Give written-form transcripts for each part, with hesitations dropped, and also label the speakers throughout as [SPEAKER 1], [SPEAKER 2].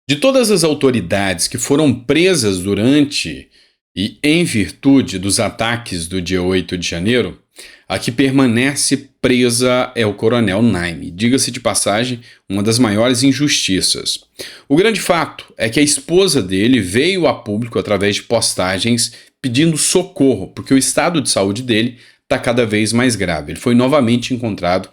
[SPEAKER 1] De todas as autoridades que foram presas durante e em virtude dos ataques do dia 8 de janeiro, a que permanece presa é o Coronel Naime. Diga-se de passagem, uma das maiores injustiças. O grande fato é que a esposa dele veio a público através de postagens pedindo socorro, porque o estado de saúde dele está cada vez mais grave. Ele foi novamente encontrado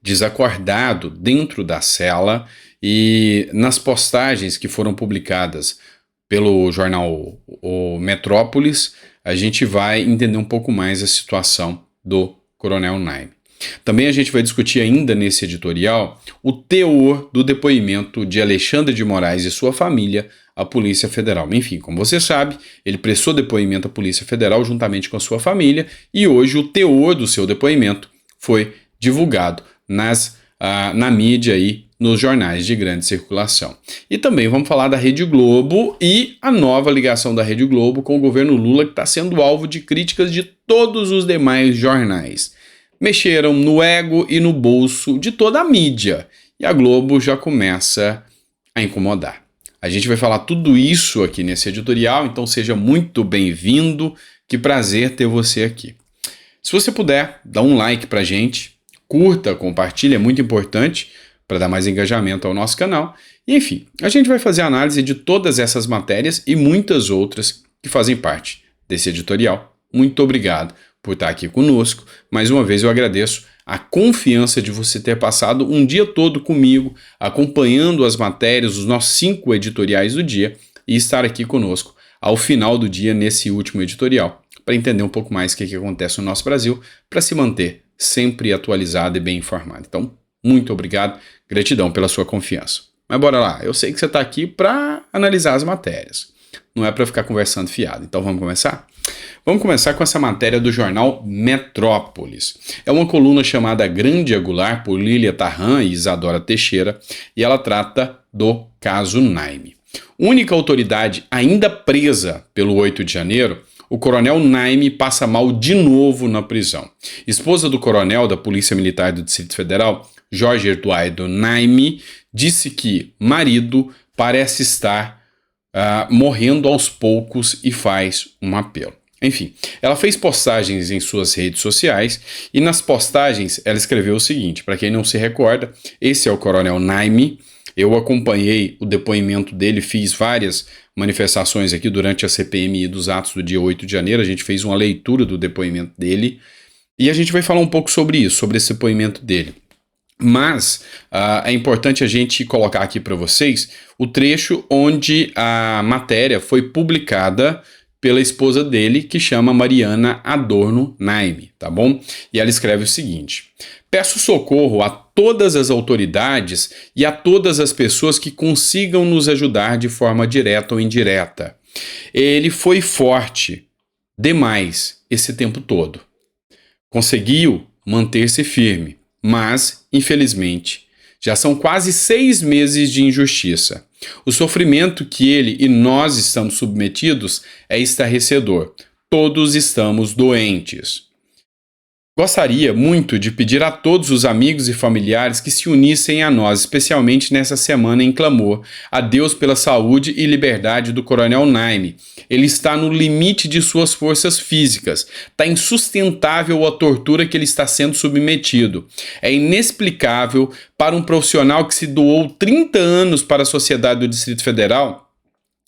[SPEAKER 1] desacordado dentro da cela e nas postagens que foram publicadas pelo jornal o Metrópolis, a gente vai entender um pouco mais a situação do Coronel Naime. Também a gente vai discutir ainda nesse editorial o teor do depoimento de Alexandre de Moraes e sua família à Polícia Federal. Enfim, como você sabe, ele prestou depoimento à Polícia Federal juntamente com a sua família e hoje o teor do seu depoimento foi divulgado na mídia e nos jornais de grande circulação. E também vamos falar da Rede Globo e a nova ligação da Rede Globo com o governo Lula, que está sendo alvo de críticas de todos os demais jornais. Mexeram no ego e no bolso de toda a mídia e a Globo já começa a incomodar. A gente vai falar tudo isso aqui nesse editorial, então seja muito bem-vindo, que prazer ter você aqui. Se você puder, dá um like pra gente, curta, compartilha, é muito importante para dar mais engajamento ao nosso canal. E, enfim, a gente vai fazer análise de todas essas matérias e muitas outras que fazem parte desse editorial. Muito obrigado por estar aqui conosco. Mais uma vez eu agradeço a confiança de você ter passado um dia todo comigo, acompanhando as matérias, os nossos 5 editoriais do dia e estar aqui conosco ao final do dia nesse último editorial, para entender um pouco mais o que acontece no nosso Brasil, para se manter sempre atualizado e bem informado. Então, muito obrigado, gratidão pela sua confiança. Mas bora lá, eu sei que você está aqui para analisar as matérias, não é para ficar conversando fiado. Então vamos começar? Vamos começar com essa matéria do jornal Metrópolis. É uma coluna chamada Grande Angular por Lília Tarran e Isadora Teixeira e ela trata do caso Naime. Única autoridade ainda presa pelo 8 de janeiro, o coronel Naime passa mal de novo na prisão. Esposa do coronel da Polícia Militar do Distrito Federal, Jorge Eduardo Naime, disse que marido parece estar morrendo aos poucos e faz um apelo. Enfim, ela fez postagens em suas redes sociais e nas postagens ela escreveu o seguinte, para quem não se recorda, esse é o coronel Naime. Eu acompanhei o depoimento dele, fiz várias manifestações aqui durante a CPMI dos atos do dia 8 de janeiro, a gente fez uma leitura do depoimento dele e a gente vai falar um pouco sobre isso, sobre esse depoimento dele. Mas é importante a gente colocar aqui para vocês o trecho onde a matéria foi publicada pela esposa dele, que chama Mariana Adorno Naime, tá bom? E ela escreve o seguinte: peço socorro a todas as autoridades e a todas as pessoas que consigam nos ajudar de forma direta ou indireta. Ele foi forte demais esse tempo todo. Conseguiu manter-se firme, mas, infelizmente, já são quase 6 meses de injustiça. O sofrimento que ele e nós estamos submetidos é estarrecedor. Todos estamos doentes. Gostaria muito de pedir a todos os amigos e familiares que se unissem a nós, especialmente nessa semana em clamor, a Deus pela saúde e liberdade do coronel Naime. Ele está no limite de suas forças físicas. Está insustentável a tortura que ele está sendo submetido. É inexplicável para um profissional que se doou 30 anos para a sociedade do Distrito Federal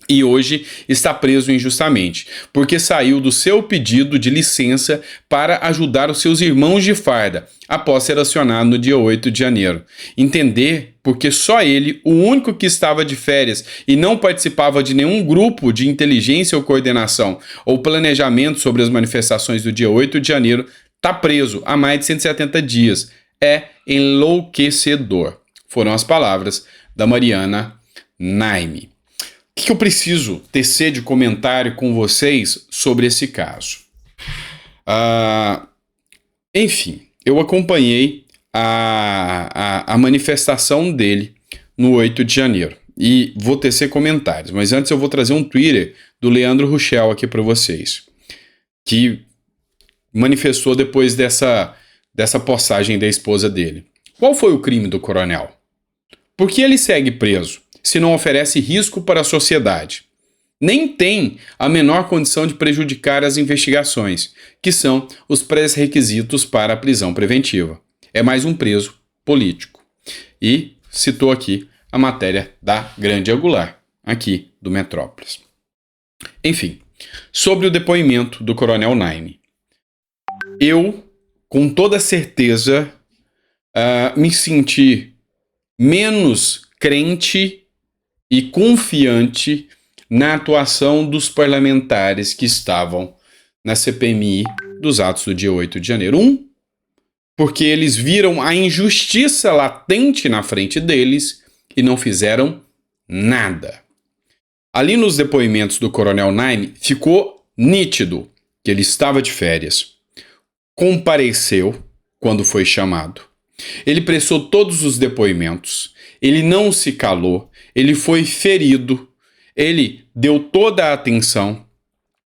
[SPEAKER 1] e hoje está preso injustamente, porque saiu do seu pedido de licença para ajudar os seus irmãos de farda, após ser acionado no dia 8 de janeiro. Entender porque só ele, o único que estava de férias e não participava de nenhum grupo de inteligência ou coordenação ou planejamento sobre as manifestações do dia 8 de janeiro, está preso há mais de 170 dias. É enlouquecedor. Foram as palavras da Mariana Naime. O que eu preciso tecer de comentário com vocês sobre esse caso? Enfim, eu acompanhei a manifestação dele no 8 de janeiro e vou tecer comentários, mas antes eu vou trazer um Twitter do Leandro Ruschel aqui para vocês, que manifestou depois dessa postagem da esposa dele. Qual foi o crime do coronel? Por que ele segue preso? se não oferece risco para a sociedade. Nem tem a menor condição de prejudicar as investigações, que são os pré-requisitos para a prisão preventiva. É mais um preso político. E citou aqui a matéria da Grande Angular, aqui do Metrópolis. Enfim, sobre o depoimento do Coronel Naime. Eu, com toda certeza, me senti menos crente e confiante na atuação dos parlamentares que estavam na CPMI dos atos do dia 8 de janeiro. Porque eles viram a injustiça latente na frente deles e não fizeram nada. Ali nos depoimentos do Coronel Naime ficou nítido que ele estava de férias. Compareceu quando foi chamado. Ele prestou todos os depoimentos. Ele não se calou. Ele foi ferido. Ele deu toda a atenção.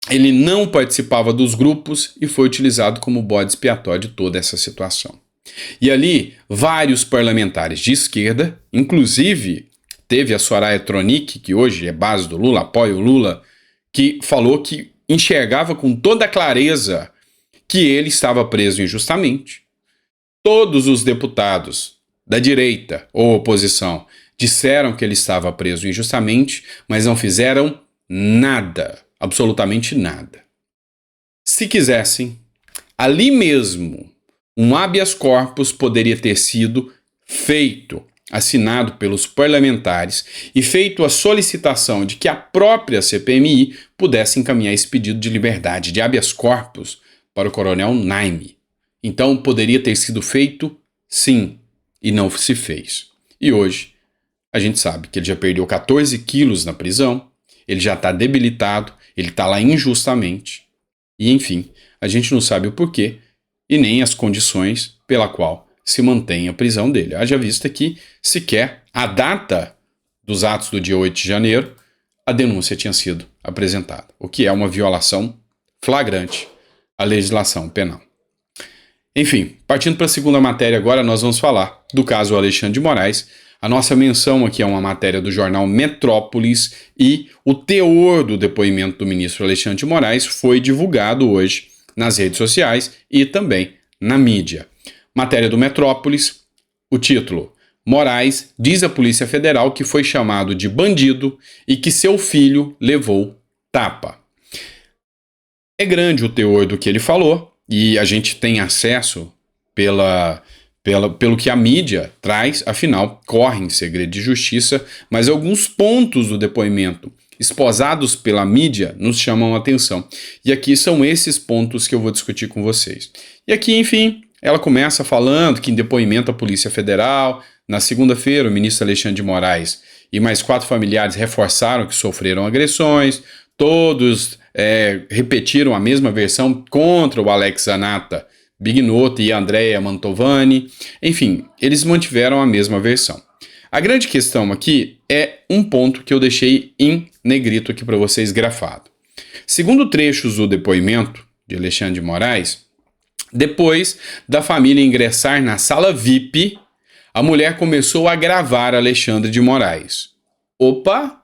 [SPEAKER 1] Ele não participava dos grupos e foi utilizado como bode expiatório de toda essa situação. E ali, vários parlamentares de esquerda, inclusive teve a Soraya Tronic, que hoje é base do Lula, apoia o Lula, que falou que enxergava com toda clareza que ele estava preso injustamente. Todos os deputados da direita ou oposição disseram que ele estava preso injustamente, mas não fizeram nada, absolutamente nada. Se quisessem, ali mesmo, um habeas corpus poderia ter sido feito, assinado pelos parlamentares e feito a solicitação de que a própria CPMI pudesse encaminhar esse pedido de liberdade de habeas corpus para o Coronel Naime. Então poderia ter sido feito, sim, e não se fez. E hoje a gente sabe que ele já perdeu 14 quilos na prisão, ele já está debilitado, ele está lá injustamente e, enfim, a gente não sabe o porquê e nem as condições pela qual se mantém a prisão dele. Haja vista que, sequer a data dos atos do dia 8 de janeiro, a denúncia tinha sido apresentada, o que é uma violação flagrante à legislação penal. Enfim, partindo para a segunda matéria agora, nós vamos falar do caso Alexandre de Moraes. A nossa menção aqui é uma matéria do jornal Metrópolis e o teor do depoimento do ministro Alexandre de Moraes foi divulgado hoje nas redes sociais e também na mídia. Matéria do Metrópolis, o título: Moraes diz à Polícia Federal que foi chamado de bandido e que seu filho levou tapa. É grande o teor do que ele falou e a gente tem acesso pelo que a mídia traz, afinal, corre em segredo de justiça, mas alguns pontos do depoimento esposados pela mídia nos chamam a atenção. E aqui são esses pontos que eu vou discutir com vocês. E aqui, enfim, ela começa falando que em depoimento à Polícia Federal, na segunda-feira, o ministro Alexandre de Moraes e mais 4 familiares reforçaram que sofreram agressões, todos repetiram a mesma versão contra o Alex Zanata Bignotto e a Andrea Mantovani, enfim, eles mantiveram a mesma versão. A grande questão aqui é um ponto que eu deixei em negrito aqui para vocês grafado. Segundo trechos do depoimento de Alexandre de Moraes, depois da família ingressar na sala VIP, a mulher começou a gravar Alexandre de Moraes. Opa,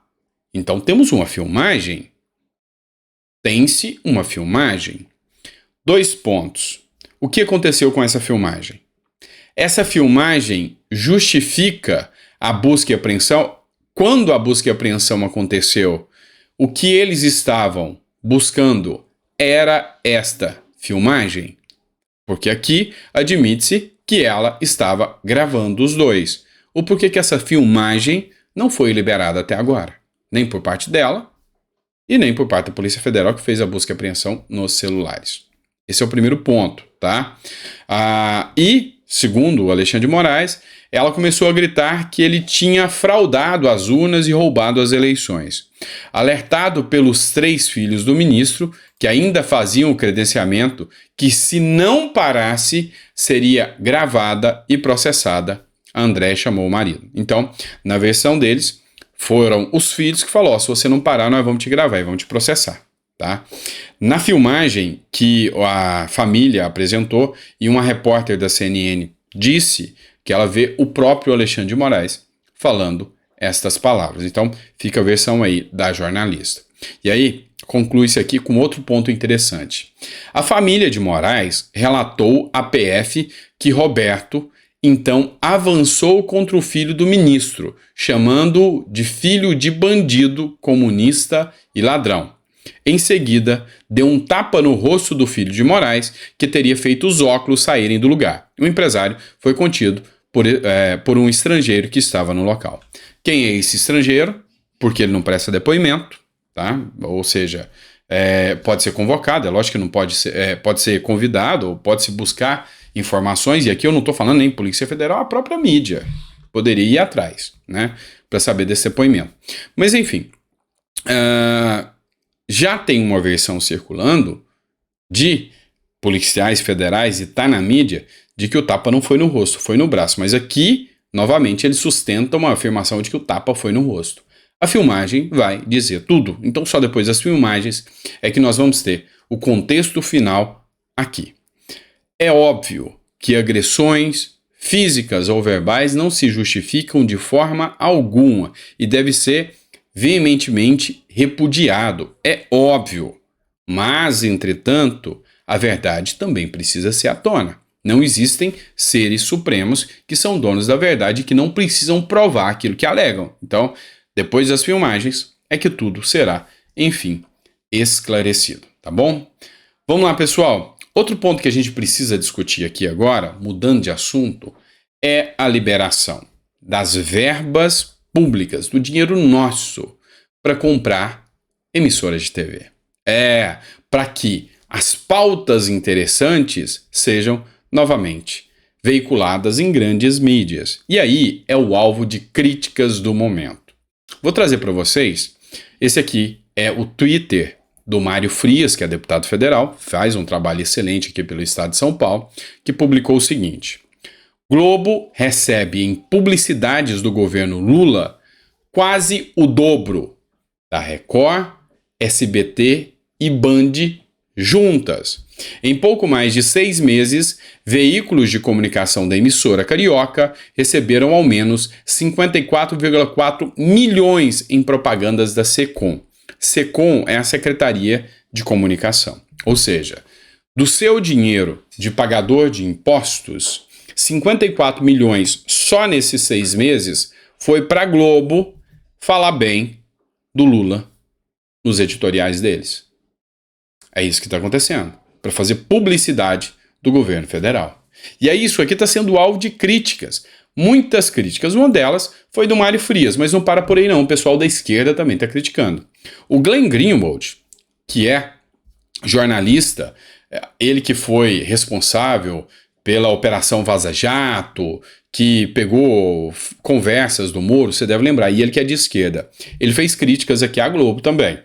[SPEAKER 1] então temos uma filmagem? Tem-se uma filmagem? 2 pontos. O que aconteceu com essa filmagem? Essa filmagem justifica a busca e apreensão. Quando a busca e apreensão aconteceu, o que eles estavam buscando era esta filmagem. Porque aqui admite-se que ela estava gravando os dois. O porquê que essa filmagem não foi liberada até agora? Nem por parte dela e nem por parte da Polícia Federal que fez a busca e apreensão nos celulares. Esse é o primeiro ponto, tá? E, segundo o Alexandre de Moraes, ela começou a gritar que ele tinha fraudado as urnas e roubado as eleições. Alertado pelos 3 filhos do ministro, que ainda faziam o credenciamento, que se não parasse, seria gravada e processada, a André chamou o marido. Então, na versão deles, foram os filhos que falaram: se você não parar, nós vamos te gravar e vamos te processar. Tá? Na filmagem que a família apresentou e uma repórter da CNN disse que ela vê o próprio Alexandre de Moraes falando estas palavras. Então, fica a versão aí da jornalista. E aí, conclui-se aqui com outro ponto interessante. A família de Moraes relatou à PF que Roberto, então, avançou contra o filho do ministro, chamando-o de filho de bandido, comunista e ladrão. Em seguida, deu um tapa no rosto do filho de Moraes, que teria feito os óculos saírem do lugar. O empresário foi contido por um estrangeiro que estava no local. Quem é esse estrangeiro? Porque ele não presta depoimento, tá? Ou seja, pode ser convocado, é lógico que não pode ser, pode ser convidado, ou pode-se buscar informações, e aqui eu não estou falando nem Polícia Federal, a própria mídia poderia ir atrás, né, para saber desse depoimento. Mas enfim, já tem uma versão circulando de policiais federais, e está na mídia, de que o tapa não foi no rosto, foi no braço. Mas aqui, novamente, eles sustentam uma afirmação de que o tapa foi no rosto. A filmagem vai dizer tudo. Então, só depois das filmagens é que nós vamos ter o contexto final aqui. É óbvio que agressões físicas ou verbais não se justificam de forma alguma e deve ser veementemente repudiado. É óbvio. Mas, entretanto, a verdade também precisa ser à tona. Não existem seres supremos que são donos da verdade e que não precisam provar aquilo que alegam. Então, depois das filmagens, é que tudo será, enfim, esclarecido, tá bom? Vamos lá, pessoal. Outro ponto que a gente precisa discutir aqui agora, mudando de assunto, é a liberação das verbas públicas, do dinheiro nosso, para comprar emissoras de TV. Para que as pautas interessantes sejam, novamente, veiculadas em grandes mídias. E aí é o alvo de críticas do momento. Vou trazer para vocês, esse aqui é o Twitter do Mário Frias, que é deputado federal, faz um trabalho excelente aqui pelo estado de São Paulo, que publicou o seguinte: Globo recebe em publicidades do governo Lula quase o dobro da Record, SBT e Band juntas. Em pouco mais de 6 meses, veículos de comunicação da emissora carioca receberam ao menos 54,4 milhões em propagandas da SECOM. SECOM é a Secretaria de Comunicação. Ou seja, do seu dinheiro de pagador de impostos, 54 milhões só nesses 6 meses foi para a Globo falar bem do Lula nos editoriais deles. É isso que está acontecendo, para fazer publicidade do governo federal. E aí isso aqui está sendo alvo de críticas, muitas críticas. Uma delas foi do Mário Frias, mas não para por aí não, o pessoal da esquerda também está criticando. O Glenn Greenwald, que é jornalista, ele que foi responsável pela Operação Vaza Jato, que pegou conversas do Moro, você deve lembrar, e ele que é de esquerda. Ele fez críticas aqui à Globo também.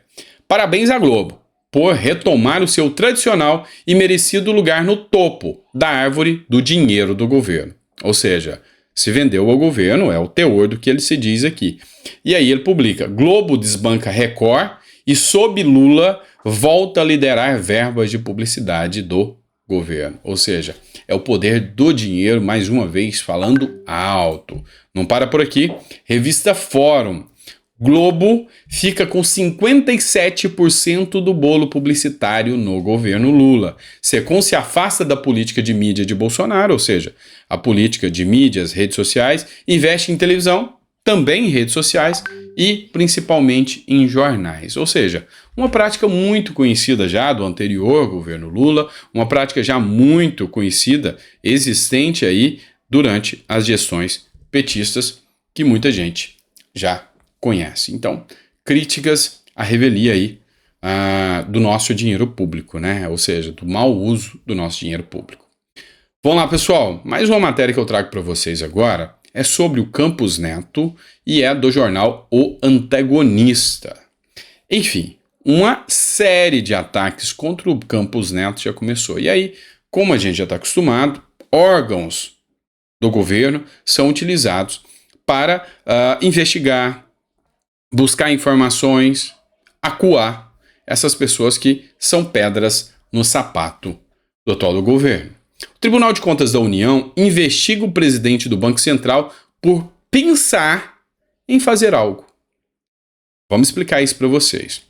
[SPEAKER 1] Parabéns à Globo por retomar o seu tradicional e merecido lugar no topo da árvore do dinheiro do governo. Ou seja, se vendeu ao governo, é o teor do que ele se diz aqui. E aí ele publica: Globo desbanca Record e sob Lula volta a liderar verbas de publicidade do governo. Ou seja, é o poder do dinheiro, mais uma vez, falando alto. Não para por aqui. Revista Fórum. Globo fica com 57% do bolo publicitário no governo Lula. SECOM se afasta da política de mídia de Bolsonaro, ou seja, a política de mídias, redes sociais, investe em televisão, também em redes sociais e principalmente em jornais. Ou seja, uma prática muito conhecida já do anterior governo Lula, uma prática já muito conhecida, existente aí durante as gestões petistas, que muita gente já conhece. Então, críticas à revelia aí do nosso dinheiro público, né? Ou seja, do mau uso do nosso dinheiro público. Vamos lá, pessoal. Mais uma matéria que eu trago para vocês agora é sobre o Campos Neto e é do jornal O Antagonista. Enfim, uma série de ataques contra o Campos Neto já começou. E aí, como a gente já está acostumado, órgãos do governo são utilizados para investigar, buscar informações, acuar essas pessoas que são pedras no sapato do atual do governo. O Tribunal de Contas da União investiga o presidente do Banco Central por pensar em fazer algo. Vamos explicar isso para vocês.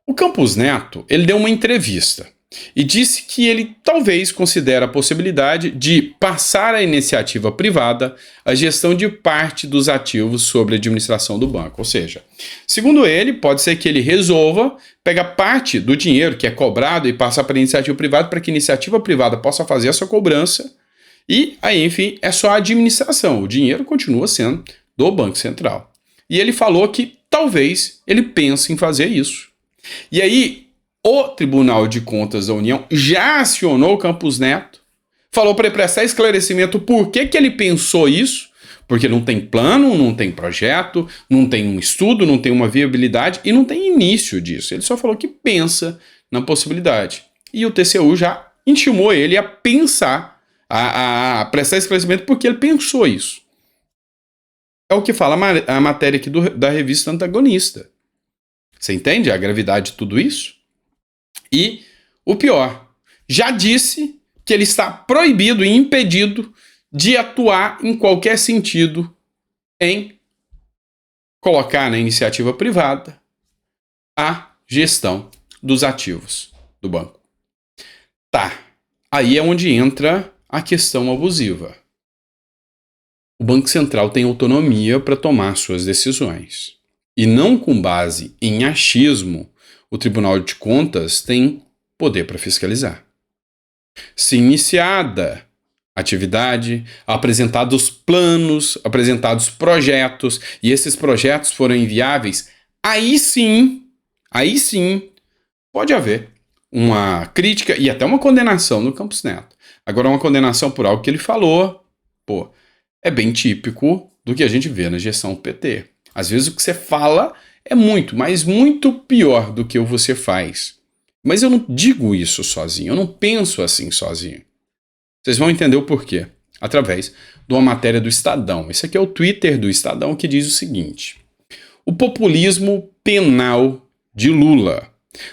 [SPEAKER 1] O Campos Neto, ele deu uma entrevista e disse que ele talvez considera a possibilidade de passar à iniciativa privada a gestão de parte dos ativos sobre a administração do banco. Ou seja, segundo ele, pode ser que ele resolva pegar parte do dinheiro que é cobrado e passar para a iniciativa privada para que a iniciativa privada possa fazer essa cobrança e aí, enfim, é só a administração. O dinheiro continua sendo do Banco Central. E ele falou que talvez ele pense em fazer isso. E aí, o Tribunal de Contas da União já acionou o Campos Neto, falou para ele prestar esclarecimento por que ele pensou isso, porque não tem plano, não tem projeto, não tem um estudo, não tem uma viabilidade e não tem início disso. Ele só falou que pensa na possibilidade. E o TCU já intimou ele a pensar, a prestar esclarecimento porque ele pensou isso. É o que fala a matéria aqui da revista Antagonista. Você entende a gravidade de tudo isso? E o pior, já disse que ele está proibido e impedido de atuar em qualquer sentido em colocar na iniciativa privada a gestão dos ativos do banco. Tá, aí é onde entra a questão abusiva. O Banco Central tem autonomia para tomar suas decisões. E não com base em achismo, o Tribunal de Contas tem poder para fiscalizar. Se iniciada a atividade, apresentados planos, apresentados projetos, e esses projetos foram inviáveis, aí sim, pode haver uma crítica e até uma condenação no Campos Neto. Agora, uma condenação por algo que ele falou, é bem típico do que a gente vê na gestão PT. Às vezes o que você fala é muito, mas muito pior do que o que você faz. Mas eu não digo isso sozinho, eu não penso assim sozinho. Vocês vão entender o porquê, através de uma matéria do Estadão. Esse aqui é o Twitter do Estadão que diz o seguinte: o populismo penal de Lula.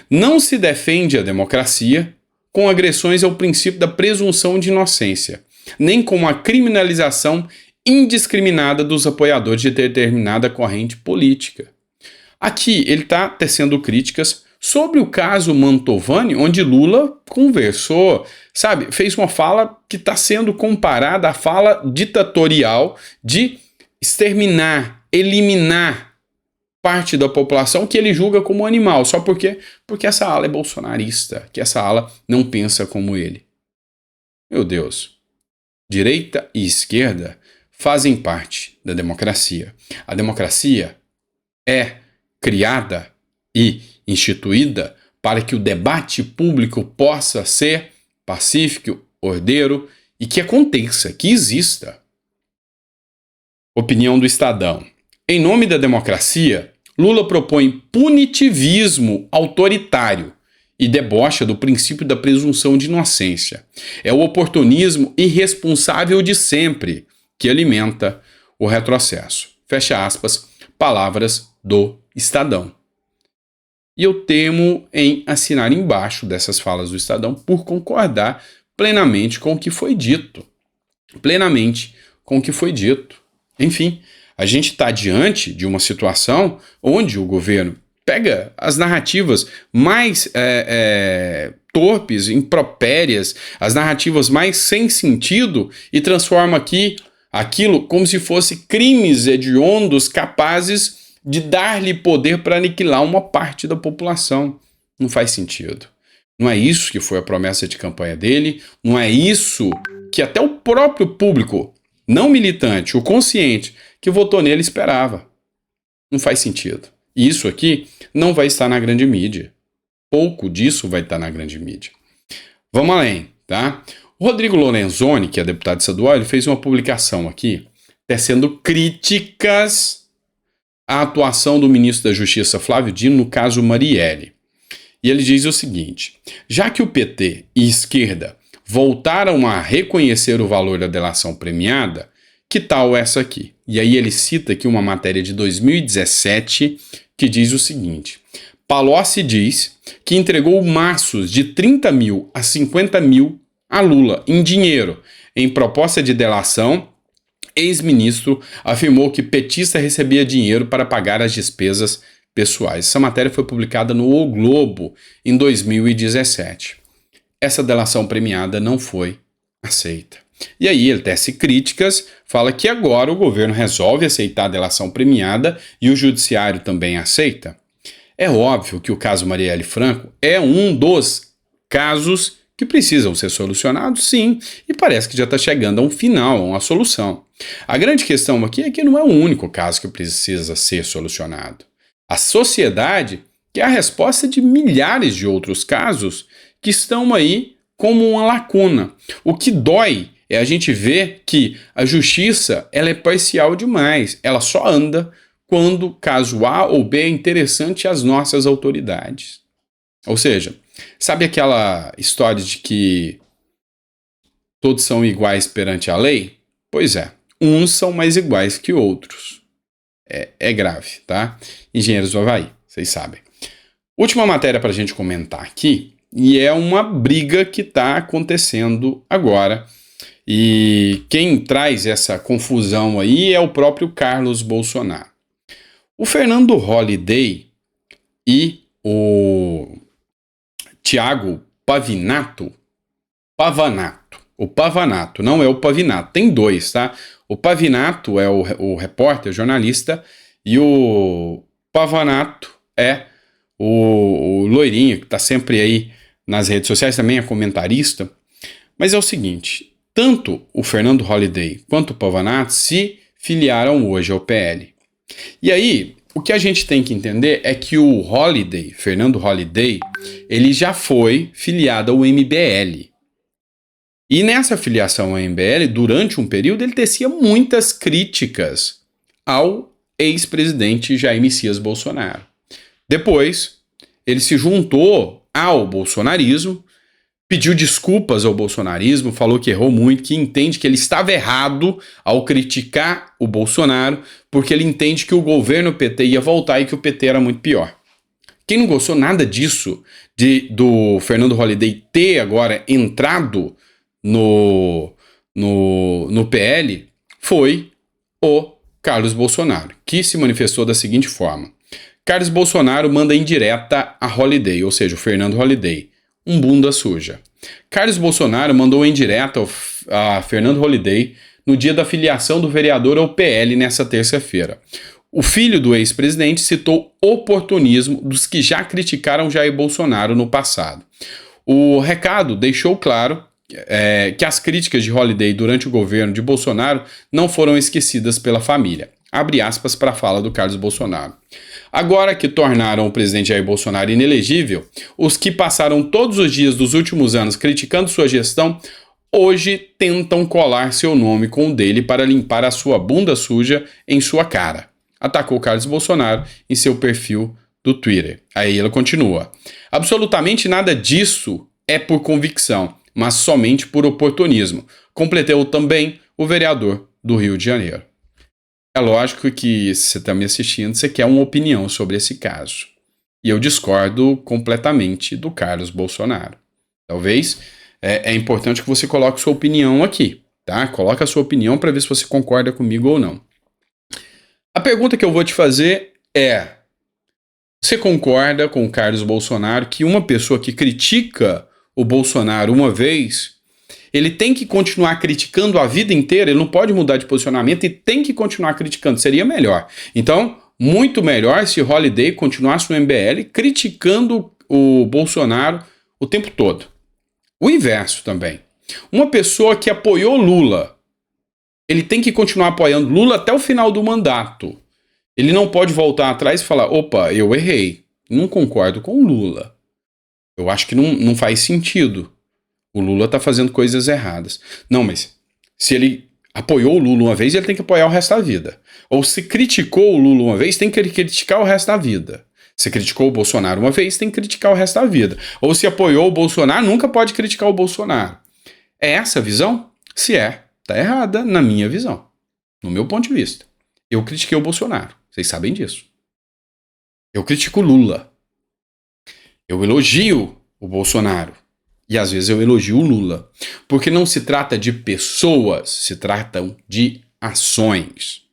[SPEAKER 1] Não se defende a democracia com agressões ao princípio da presunção de inocência, nem com a criminalização indiscriminada dos apoiadores de determinada corrente política. Aqui ele está tecendo críticas sobre o caso Mantovani, onde Lula conversou, fez uma fala que está sendo comparada à fala ditatorial de exterminar, eliminar parte da população que ele julga como animal, só porque essa ala é bolsonarista, que essa ala não pensa como ele. Meu Deus, direita e esquerda fazem parte da democracia. A democracia é criada e instituída para que o debate público possa ser pacífico, ordeiro e que aconteça, que exista. Opinião do Estadão. Em nome da democracia, Lula propõe punitivismo autoritário e debocha do princípio da presunção de inocência. É o oportunismo irresponsável de sempre que alimenta o retrocesso. Fecha aspas, palavras do Estadão. E eu temo em assinar embaixo dessas falas do Estadão por concordar plenamente com o que foi dito. Enfim, a gente está diante de uma situação onde o governo pega as narrativas mais torpes, impropérias, as narrativas mais sem sentido e transforma aquilo como se fosse crimes hediondos capazes de dar-lhe poder para aniquilar uma parte da população. Não faz sentido. Não é isso que foi a promessa de campanha dele, não é isso que até o próprio público não militante, o consciente, que votou nele esperava. Não faz sentido. E isso aqui não vai estar na grande mídia. Pouco disso vai estar na grande mídia. Vamos além, tá? O Rodrigo Lorenzoni, que é deputado estadual, ele fez uma publicação aqui tecendo críticas à atuação do ministro da Justiça, Flávio Dino, no caso Marielle. E ele diz o seguinte: já que o PT e esquerda voltaram a reconhecer o valor da delação premiada, que tal essa aqui? E aí ele cita aqui uma matéria de 2017 que diz o seguinte: Palocci diz que entregou maços de 30 mil a 50 mil a Lula em dinheiro, em proposta de delação Ex-ministro afirmou que petista recebia dinheiro para pagar as despesas pessoais. Essa matéria foi publicada no O Globo em 2017. Essa delação premiada não foi aceita. E aí ele tece críticas, fala que agora o governo resolve aceitar a delação premiada e o judiciário também aceita. É óbvio que o caso Marielle Franco é um dos casos que precisam ser solucionados, sim, e parece que já está chegando a um final, a uma solução. A grande questão aqui é que não é o único caso que precisa ser solucionado. A sociedade quer a resposta de milhares de outros casos que estão aí como uma lacuna. O que dói é a gente ver que a justiça ela é parcial demais, ela só anda quando caso A ou B é interessante às nossas autoridades. Ou seja, sabe aquela história de que todos são iguais perante a lei? Pois é, uns são mais iguais que outros. É grave, tá? Engenheiros do Havaí, vocês sabem. Última matéria para a gente comentar aqui, e é uma briga que está acontecendo agora. E quem traz essa confusão aí é o próprio Carlos Bolsonaro. O Fernando Holliday e o Thiago Pavinato, o Pavanato, não é o Pavinato, tem dois, tá? O Pavinato é o repórter, jornalista, e o Pavanato é o loirinho, que está sempre aí nas redes sociais, também é comentarista. Mas é o seguinte, tanto o Fernando Holliday quanto o Pavanato se filiaram hoje ao PL. E aí, o que a gente tem que entender é que o Holliday, Fernando Holliday, ele já foi filiado ao MBL. E nessa filiação ao MBL, durante um período, ele tecia muitas críticas ao ex-presidente Jair Messias Bolsonaro. Depois, ele se juntou ao bolsonarismo, pediu desculpas ao bolsonarismo, falou que errou muito, que entende que ele estava errado ao criticar o Bolsonaro, porque ele entende que o governo PT ia voltar e que o PT era muito pior. Quem não gostou nada disso, do Fernando Holliday ter agora entrado no PL, foi o Carlos Bolsonaro, que se manifestou da seguinte forma. Carlos Bolsonaro manda indireta a Holliday, ou seja, o Fernando Holliday, um bunda suja. Carlos Bolsonaro mandou indireta a Fernando Holliday no dia da filiação do vereador ao PL nessa terça-feira. O filho do ex-presidente citou oportunismo dos que já criticaram Jair Bolsonaro no passado. O recado deixou claro que as críticas de Holliday durante o governo de Bolsonaro não foram esquecidas pela família. Abre aspas para a fala do Carlos Bolsonaro. Agora que tornaram o presidente Jair Bolsonaro inelegível, os que passaram todos os dias dos últimos anos criticando sua gestão, hoje tentam colar seu nome com o dele para limpar a sua bunda suja em sua cara. Atacou Carlos Bolsonaro em seu perfil do Twitter. Aí ela continua. Absolutamente nada disso é por convicção, mas somente por oportunismo. Completou também o vereador do Rio de Janeiro. É lógico que se você está me assistindo, você quer uma opinião sobre esse caso. E eu discordo completamente do Carlos Bolsonaro. Talvez é importante que você coloque sua opinião aqui, tá? Coloque a sua opinião para ver se você concorda comigo ou não. A pergunta que eu vou te fazer é: você concorda com o Carlos Bolsonaro que uma pessoa que critica o Bolsonaro uma vez, ele tem que continuar criticando a vida inteira, ele não pode mudar de posicionamento e tem que continuar criticando, seria melhor. Então, muito melhor se Holliday continuasse no MBL criticando o Bolsonaro o tempo todo. O inverso também. Uma pessoa que apoiou Lula, ele tem que continuar apoiando Lula até o final do mandato. Ele não pode voltar atrás e falar, opa, eu errei, não concordo com o Lula. Eu acho que não faz sentido. O Lula está fazendo coisas erradas. Não, mas se ele apoiou o Lula uma vez, ele tem que apoiar o resto da vida. Ou se criticou o Lula uma vez, tem que criticar o resto da vida. Se criticou o Bolsonaro uma vez, tem que criticar o resto da vida. Ou se apoiou o Bolsonaro, nunca pode criticar o Bolsonaro. É essa a visão? Se é, tá errada na minha visão. No meu ponto de vista. Eu critiquei o Bolsonaro. Vocês sabem disso. Eu critico o Lula. Eu elogio o Bolsonaro. E às vezes eu elogio o Lula. Porque não se trata de pessoas, se tratam de ações.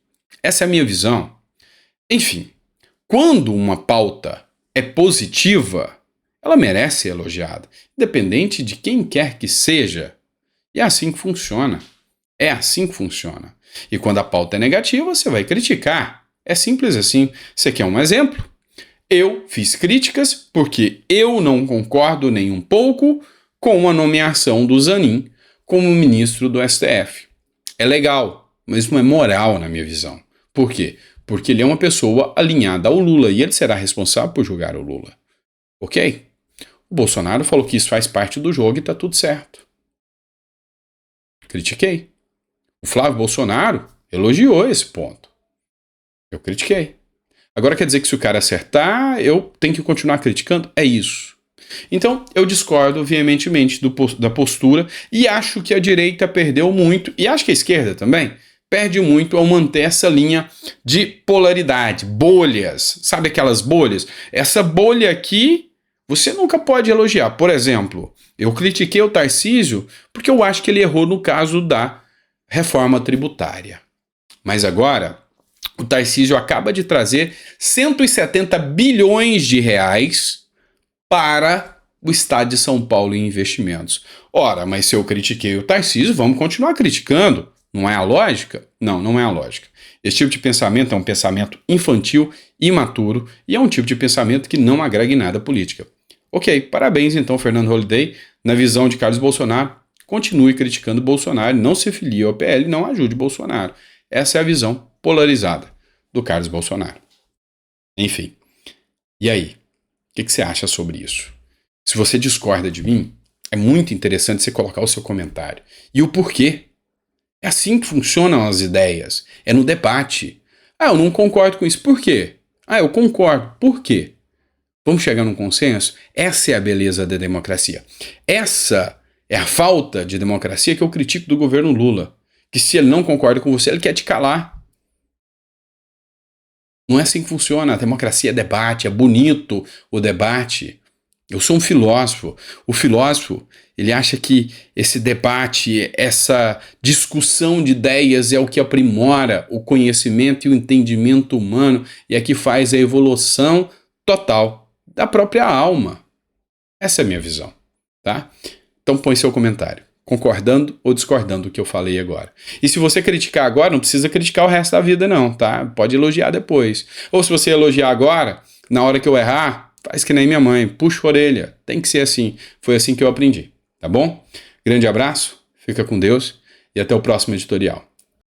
[SPEAKER 1] Essa é a minha visão. Enfim, quando uma pauta é positiva, ela merece ser elogiada, independente de quem quer que seja. E é assim que funciona. É assim que funciona. E quando a pauta é negativa, você vai criticar. É simples assim. Você quer um exemplo? Eu fiz críticas porque eu não concordo nem um pouco com a nomeação do Zanin como ministro do STF. É legal, mas não é moral na minha visão. Por quê? Porque ele é uma pessoa alinhada ao Lula e ele será responsável por julgar o Lula. Ok? O Bolsonaro falou que isso faz parte do jogo e tá tudo certo. Critiquei. O Flávio Bolsonaro elogiou esse ponto. Eu critiquei. Agora quer dizer que se o cara acertar, eu tenho que continuar criticando? É isso. Então, eu discordo veementemente da postura e acho que a direita perdeu muito, e acho que a esquerda também perde muito ao manter essa linha de polaridade, bolhas. Sabe aquelas bolhas? Essa bolha aqui, você nunca pode elogiar. Por exemplo, eu critiquei o Tarcísio porque eu acho que ele errou no caso da reforma tributária. Mas agora, o Tarcísio acaba de trazer 170 bilhões de reais para o Estado de São Paulo em investimentos. Ora, mas se eu critiquei o Tarcísio, vamos continuar criticando. Não é a lógica? Não, não é a lógica. Esse tipo de pensamento é um pensamento infantil, imaturo, e é um tipo de pensamento que não agrega em nada à política. Ok, parabéns então, Fernando Holliday. Na visão de Carlos Bolsonaro, continue criticando Bolsonaro, não se filie ao PL, não ajude Bolsonaro. Essa é a visão polarizada do Carlos Bolsonaro. Enfim, e aí? O que você acha sobre isso? Se você discorda de mim, é muito interessante você colocar o seu comentário. E o porquê? É assim que funcionam as ideias. É no debate. Ah, eu não concordo com isso. Por quê? Ah, eu concordo. Por quê? Vamos chegar num consenso? Essa é a beleza da democracia. Essa é a falta de democracia que eu critico do governo Lula. Que se ele não concorda com você, ele quer te calar. Não é assim que funciona. A democracia é debate, é bonito o debate. Eu sou um filósofo. O filósofo, ele acha que esse debate, essa discussão de ideias é o que aprimora o conhecimento e o entendimento humano e é que faz a evolução total da própria alma. Essa é a minha visão, tá? Então põe seu comentário, concordando ou discordando do que eu falei agora. E se você criticar agora, não precisa criticar o resto da vida não, tá? Pode elogiar depois. Ou se você elogiar agora, na hora que eu errar, faz que nem minha mãe, puxa a orelha. Tem que ser assim. Foi assim que eu aprendi, tá bom? Grande abraço, fica com Deus e até o próximo editorial.